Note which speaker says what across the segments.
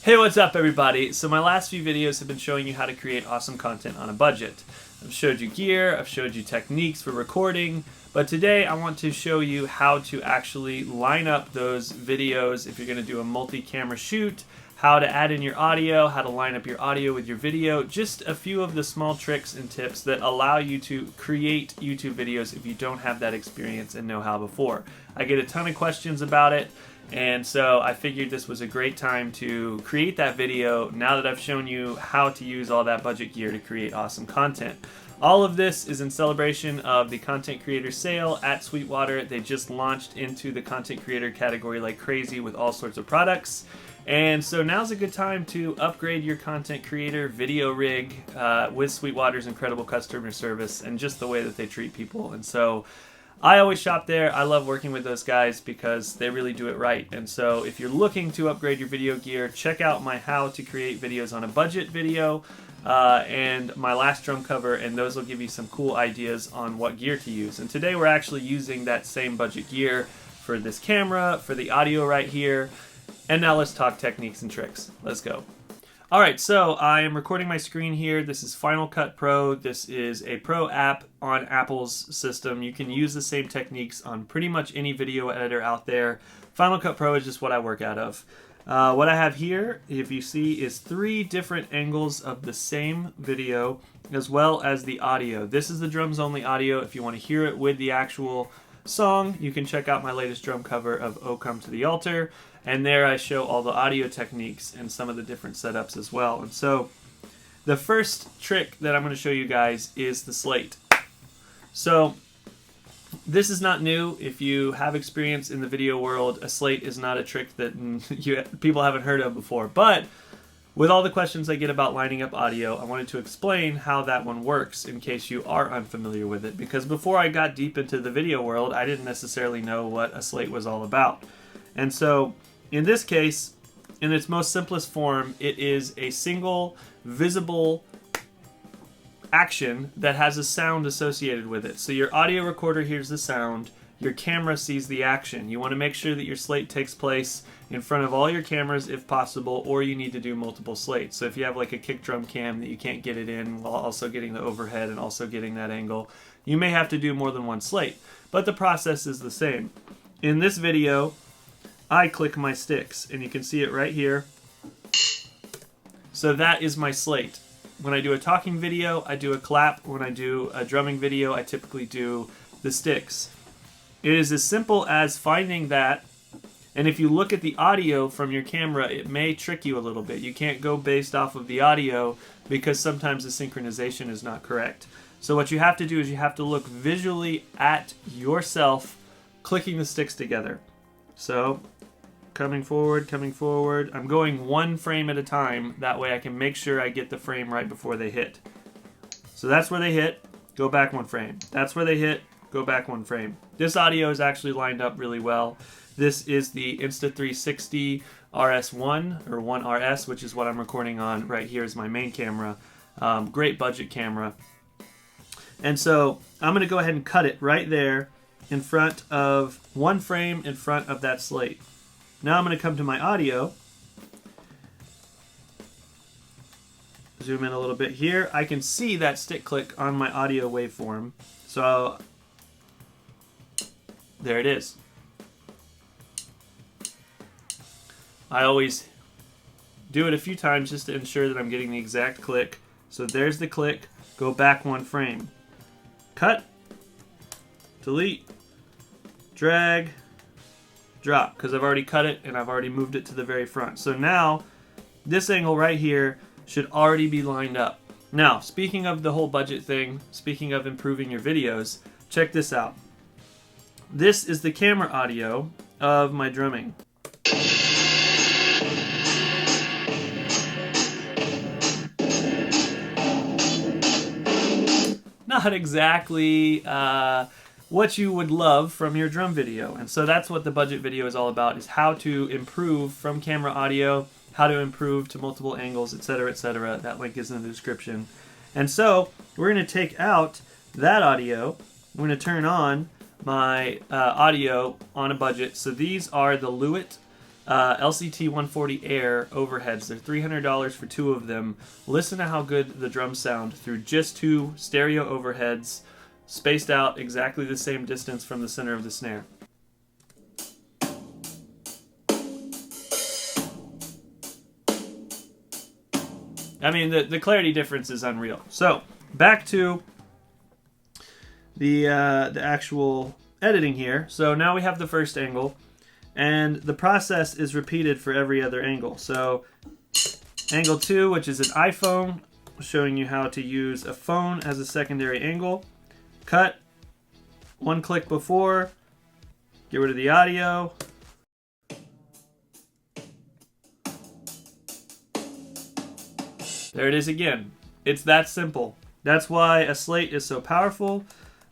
Speaker 1: Hey, what's up everybody? So my last few videos have been showing you how to create awesome content on a budget. I've showed you gear, I've showed you techniques for recording, but today I want to show you how to actually line up those videos if you're going to do a multi-camera shoot, how to add in your audio, how to line up your audio with your video, just a few of the small tricks and tips that allow you to create YouTube videos if you don't have that experience and know-how before. I get a ton of questions about it. And so I figured this was a great time to create that video now that I've shown you how to use all that budget gear to create awesome content. All of this is in celebration of the content creator sale at Sweetwater. They just launched into the content creator category like crazy with all sorts of products. And so now's a good time to upgrade your content creator video rig with Sweetwater's incredible customer service and just the way that they treat people. And so I always shop there. I love working with those guys because they really do it right. And so if you're looking to upgrade your video gear, check out my how to create videos on a budget video and my last drum cover, and those will give you some cool ideas on what gear to use. And today we're actually using that same budget gear for this camera, for the audio right here. And now let's talk techniques and tricks. Let's go. Alright, so I am recording my screen here. This is Final Cut Pro. This is a pro app on Apple's system. You can use the same techniques on pretty much any video editor out there. Final Cut Pro is just what I work out of. What I have here, if you see, is 3 different angles of the same video as well as the audio. This is the drums only audio. If you want to hear it with the actual song, you can check out my latest drum cover of Oh Come to the Altar. And there I show all the audio techniques and some of the different setups as well. And so the first trick that I'm going to show you guys is the slate. So this is not new. If you have experience in the video world, a slate is not a trick that people haven't heard of before. But with all the questions I get about lining up audio, I wanted to explain how that one works in case you are unfamiliar with it. Because before I got deep into the video world, I didn't necessarily know what a slate was all about. And so in this case, in its most simplest form, it is a single visible action that has a sound associated with it. So your audio recorder hears the sound, your camera sees the action. You want to make sure that your slate takes place in front of all your cameras if possible, or you need to do multiple slates. So if you have like a kick drum cam that you can't get it in while also getting the overhead and also getting that angle, you may have to do more than one slate. But the process is the same. In this video, I click my sticks, and you can see it right here. So that is my slate. When I do a talking video, I do a clap. When I do a drumming video, I typically do the sticks. It is as simple as finding that, and if you look at the audio from your camera, it may trick you a little bit. You can't go based off of the audio because sometimes the synchronization is not correct. So what you have to do is you have to look visually at yourself clicking the sticks together. So coming forward. I'm going one frame at a time. That way I can make sure I get the frame right before they hit. So that's where they hit, go back one frame. That's where they hit, go back one frame. This audio is actually lined up really well. This is the Insta360 RS1 or 1RS, which is what I'm recording on right here is my main camera. Great budget camera. And so I'm going to go ahead and cut it right there in front of one frame in front of that slate. Now I'm going to come to my audio. Zoom in a little bit here. I can see that stick click on my audio waveform. So there it is. I always do it a few times just to ensure that I'm getting the exact click. So there's the click. Go back one frame. Cut. Delete. Drag. Drop, because I've already cut it and I've already moved it to the very front. So now this angle right here should already be lined up. Now, speaking of the whole budget thing, speaking of improving your videos, check this out. This is the camera audio of my drumming. Not exactly what you would love from your drum video. And so that's what the budget video is all about, is how to improve from camera audio, how to improve to multiple angles, etc., etc. That link is in the description. And so we're going to take out that audio. We're going to turn on my audio on a budget. So these are the Lewitt LCT 140 Air overheads. They're $300 for 2 of them. Listen to how good the drums sound through just 2 stereo overheads, spaced out exactly the same distance from the center of the snare. I mean, the clarity difference is unreal. So, back to the actual editing here. So now we have the first angle, and the process is repeated for every other angle. So angle 2, which is an iPhone, showing you how to use a phone as a secondary angle. Cut, 1 click before, get rid of the audio. There it is again. It's that simple. That's why a slate is so powerful.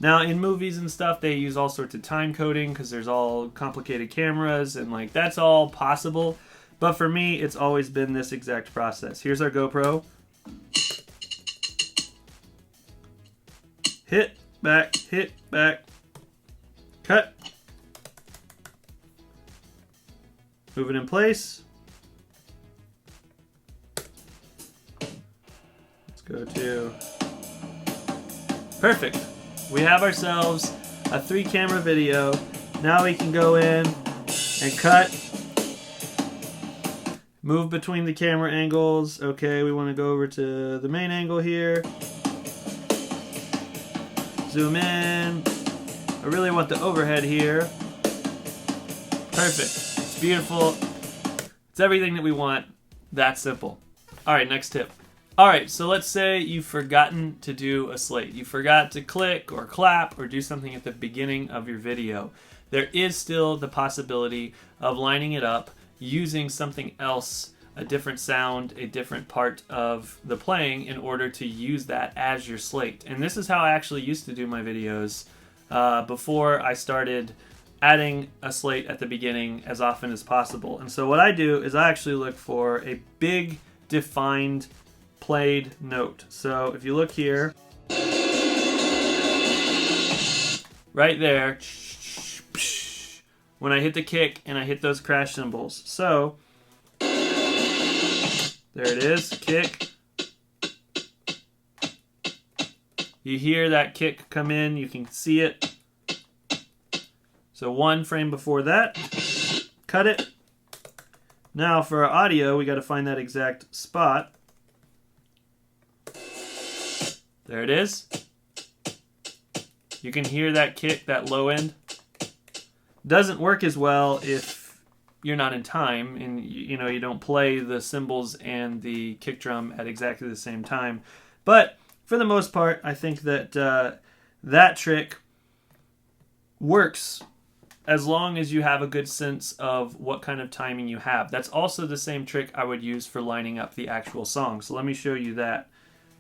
Speaker 1: Now, in movies and stuff, they use all sorts of time coding because there's all complicated cameras and like that's all possible. But for me, it's always been this exact process. Here's our GoPro. Hit, back, cut. Move it in place. Let's go to... Perfect. We have ourselves a 3-camera video. Now we can go in and cut. Move between the camera angles. Okay, we want to go over to the main angle here. Zoom in. I really want the overhead here. Perfect. It's beautiful. It's everything that we want. That simple. Alright, next tip. Alright, so let's say you've forgotten to do a slate. You forgot to click or clap or do something at the beginning of your video. There is still the possibility of lining it up using something else, a different sound, a different part of the playing in order to use that as your slate. And this is how I actually used to do my videos before I started adding a slate at the beginning as often as possible. And so what I do is I actually look for a big defined played note. So if you look here, right there, when I hit the kick and I hit those crash cymbals. So there it is, kick. You hear that kick come in, you can see it. So 1 frame before that, cut it. Now for our audio, we got to find that exact spot. There it is. You can hear that kick, that low end. Doesn't work as well if you're not in time and you don't play the cymbals and the kick drum at exactly the same time. But for the most part, I think that that trick works as long as you have a good sense of what kind of timing you have. That's also the same trick I would use for lining up the actual song. So let me show you that.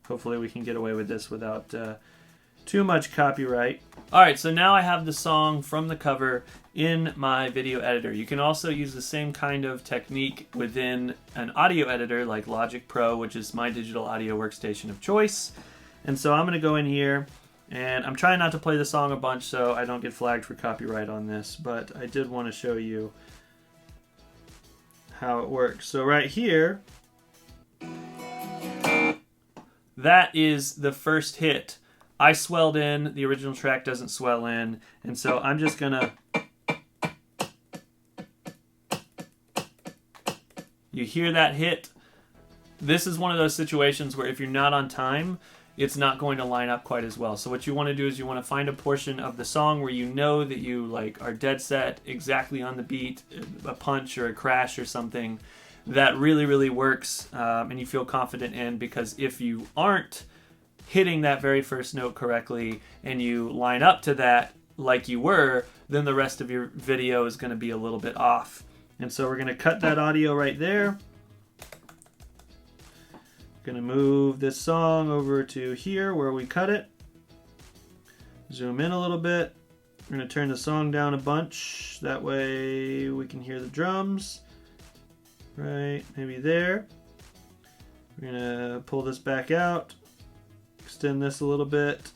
Speaker 1: Hopefully we can get away with this without too much copyright. Alright, so now I have the song from the cover in my video editor. You can also use the same kind of technique within an audio editor like Logic Pro, which is my digital audio workstation of choice. And so I'm going to go in here, and I'm trying not to play the song a bunch so I don't get flagged for copyright on this, but I did want to show you how it works. So right here, that is the first hit. I swelled in, the original track doesn't swell in, and so I'm just gonna... You hear that hit? This is one of those situations where if you're not on time, it's not going to line up quite as well. So what you want to do is you want to find a portion of the song where you know that you are dead set, exactly on the beat, a punch or a crash or something that really, really works and you feel confident in, because if you aren't hitting that very first note correctly and you line up to that like you were, then the rest of your video is going to be a little bit off. And so we're going to cut that audio right there. Going to move this song over to here where we cut it. Zoom in a little bit. We're going to turn the song down a bunch. That way we can hear the drums. Right, maybe there. We're going to pull this back out. Extend this a little bit.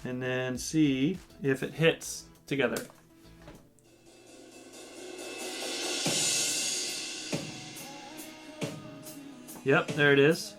Speaker 1: And then see if it hits together. Yep, there it is.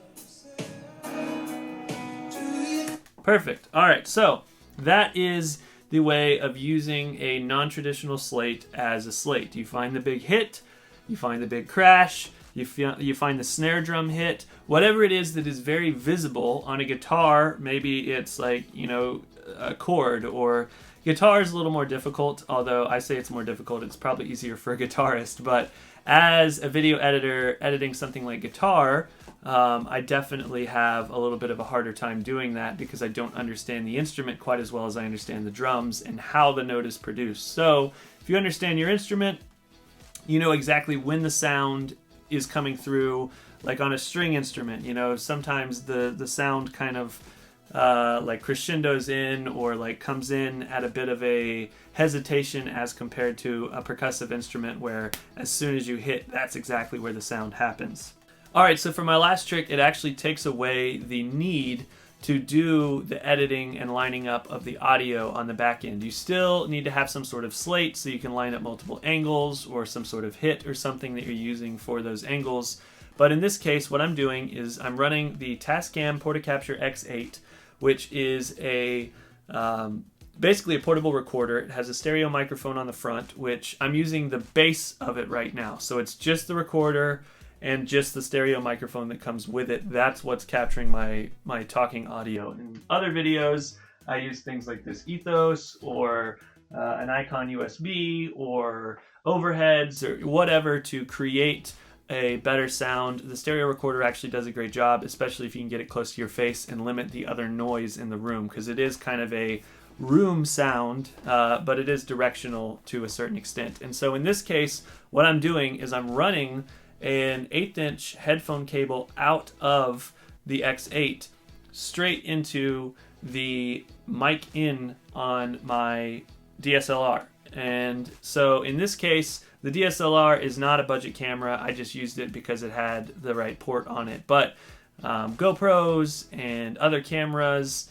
Speaker 1: Perfect. All right, so that is the way of using a non-traditional slate as a slate. You find the big hit, you find the big crash, you find the snare drum hit, whatever it is that is very visible on a guitar. Maybe it's like, you know, a chord, or guitar is a little more difficult, although I say it's more difficult. It's probably easier for a guitarist, but as a video editor editing something like guitar, I definitely have a little bit of a harder time doing that because I don't understand the instrument quite as well as I understand the drums and how the note is produced. So if you understand your instrument, you know exactly when the sound is coming through. Like on a string instrument, you know, sometimes the sound kind of like crescendos in, or like comes in at a bit of a hesitation as compared to a percussive instrument where as soon as you hit, that's exactly where the sound happens. All right, so for my last trick, it actually takes away the need to do the editing and lining up of the audio on the back end. You still need to have some sort of slate so you can line up multiple angles, or some sort of hit or something that you're using for those angles. But in this case, what I'm doing is I'm running the Tascam Portacapture X8, which is a basically a portable recorder. It has a stereo microphone on the front, which I'm using the base of it right now. So it's just the recorder and just the stereo microphone that comes with it. That's what's capturing my talking audio. In other videos, I use things like this Ethos, or an Icon USB, or overheads, or whatever to create a better sound. The stereo recorder actually does a great job, especially if you can get it close to your face and limit the other noise in the room, because it is kind of a room sound, but it is directional to a certain extent. And so in this case, what I'm doing is I'm running an 1/8" headphone cable out of the X8 straight into the mic in on my DSLR. And so in this case, the DSLR is not a budget camera. I just used it because it had the right port on it. But GoPros and other cameras,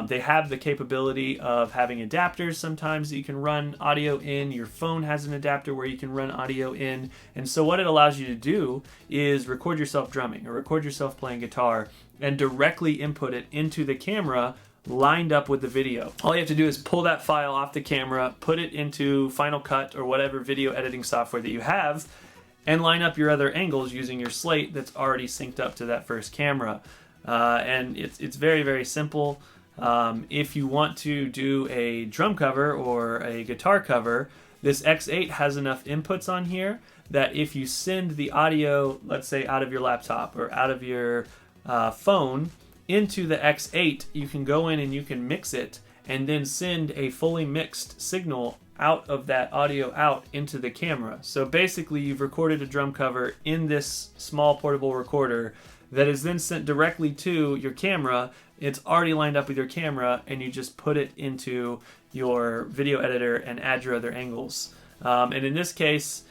Speaker 1: they have the capability of having adapters sometimes that you can run audio in. Your phone has an adapter where you can run audio in. And so what it allows you to do is record yourself drumming or record yourself playing guitar and directly input it into the camera lined up with the video. All you have to do is pull that file off the camera, put it into Final Cut or whatever video editing software that you have, and line up your other angles using your slate that's already synced up to that first camera. And it's very, very simple. If you want to do a drum cover or a guitar cover, this X8 has enough inputs on here that if you send the audio, let's say out of your laptop or out of your phone into the X8, you can go in and you can mix it and then send a fully mixed signal out of that audio out into the camera. So basically you've recorded a drum cover in this small portable recorder that is then sent directly to your camera. It's already lined up with your camera, and you just put it into your video editor and add your other angles. And in this case,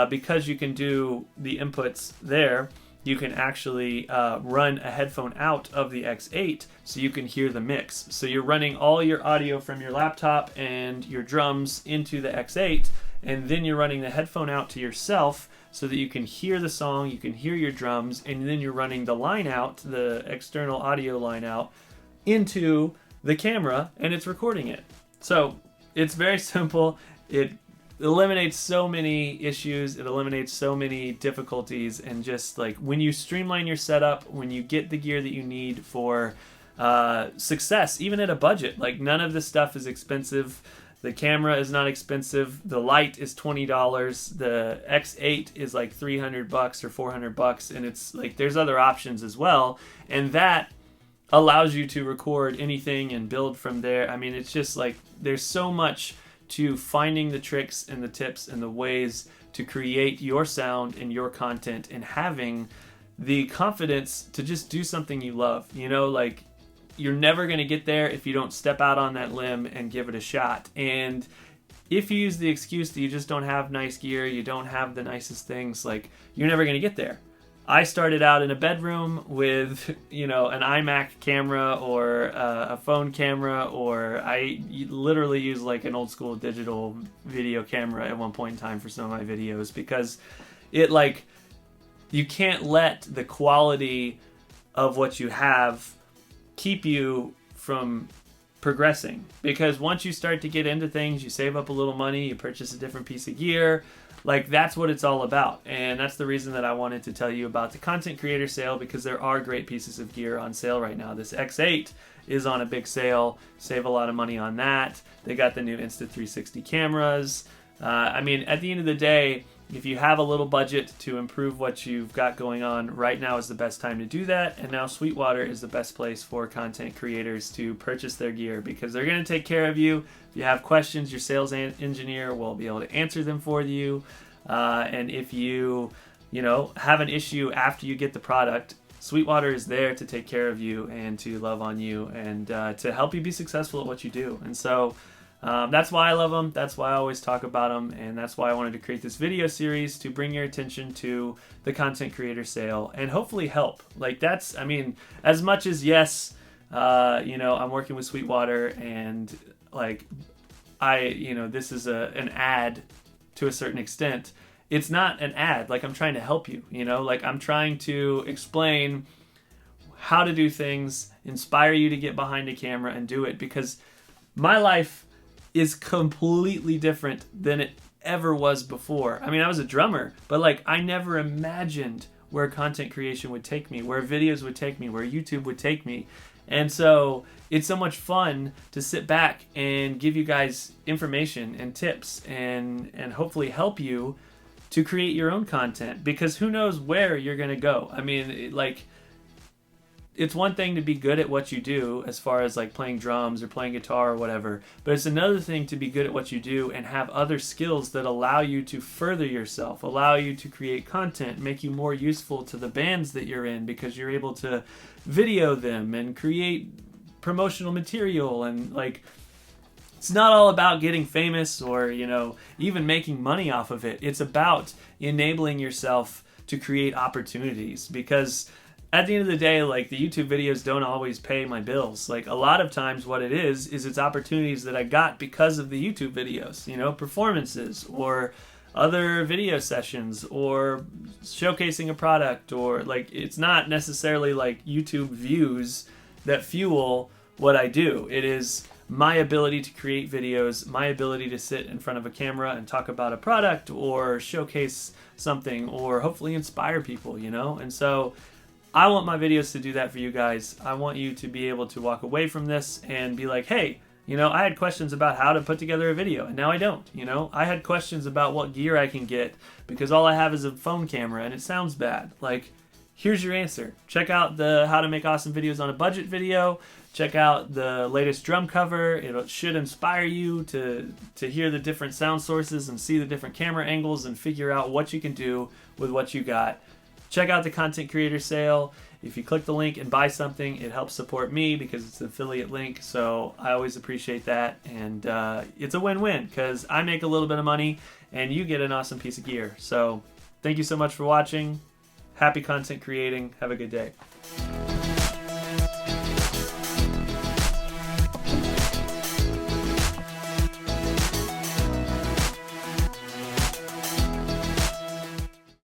Speaker 1: because you can do the inputs there, you can actually run a headphone out of the X8 so you can hear the mix. So you're running all your audio from your laptop and your drums into the X8, and then you're running the headphone out to yourself so that you can hear the song, you can hear your drums, and then you're running the line out, the external audio line out, into the camera, and it's recording it. So it's very simple. It eliminates so many issues, it eliminates so many difficulties, and just like when you streamline your setup, when you get the gear that you need for success, even at a budget, like none of this stuff is expensive. The camera is not expensive. The light is $20. The X8 is like $300 or $400, and it's like there's other options as well, and that allows you to record anything and build from there. I mean, it's just like there's so much to finding the tricks and the tips and the ways to create your sound and your content, and having the confidence to just do something you love. You know, like you're never going to get there if you don't step out on that limb and give it a shot. And if you use the excuse that you just don't have nice gear, you don't have the nicest things, like you're never going to get there. I started out in a bedroom with, you know, an iMac camera or a phone camera, or I literally use like an old school digital video camera at one point in time for some of my videos, because it like, you can't let the quality of what you have keep you from progressing, because once you start to get into things, you save up a little money, you purchase a different piece of gear. Like, that's what it's all about. And that's the reason that I wanted to tell you about the content creator sale, because there are great pieces of gear on sale right now. This X8 is on a big sale. Save a lot of money on that. They got the new Insta360 cameras. I mean, at the end of the day, if you have a little budget to improve what you've got going on, right now is the best time to do that. And now Sweetwater is the best place for content creators to purchase their gear, because they're going to take care of you. If you have questions, your sales engineer will be able to answer them for you. And if you have an issue after you get the product, Sweetwater is there to take care of you and to love on you and to help you be successful at what you do. And so that's why I love them. That's why I always talk about them. And that's why I wanted to create this video series, to bring your attention to the content creator sale and hopefully help. Like, that's, I mean, as much as, yes, I'm working with Sweetwater, and like, this is an ad to a certain extent. It's not an ad. Like, I'm trying to help you, like, I'm trying to explain how to do things, inspire you to get behind a camera and do it, because my life is completely different than it ever was before. I mean, I was a drummer, but like, I never imagined where content creation would take me, where videos would take me, where YouTube would take me. And so it's so much fun to sit back and give you guys information and tips and hopefully help you to create your own content, because who knows where you're going to go. I mean, it's one thing to be good at what you do, as far as like playing drums or playing guitar or whatever, but it's another thing to be good at what you do and have other skills that allow you to further yourself, allow you to create content, make you more useful to the bands that you're in, because you're able to video them and create promotional material. And like, it's not all about getting famous or, even making money off of it. It's about enabling yourself to create opportunities, because at the end of the day, like, the YouTube videos don't always pay my bills. Like, a lot of times what it is it's opportunities that I got because of the YouTube videos, performances or other video sessions or showcasing a product, or like, it's not necessarily like YouTube views that fuel what I do. It is my ability to create videos, my ability to sit in front of a camera and talk about a product or showcase something or hopefully inspire people, And so I want my videos to do that for you guys. I want you to be able to walk away from this and be like, hey, I had questions about how to put together a video, and now I don't. I had questions about what gear I can get because all I have is a phone camera and it sounds bad. Like, here's your answer. Check out the How to Make Awesome Videos on a Budget video. Check out the latest drum cover. It should inspire you to hear the different sound sources and see the different camera angles and figure out what you can do with what you got. Check out the content creator sale. If you click the link and buy something, it helps support me because it's an affiliate link. So I always appreciate that. And it's a win-win, because I make a little bit of money and you get an awesome piece of gear. So thank you so much for watching. Happy content creating. Have a good day.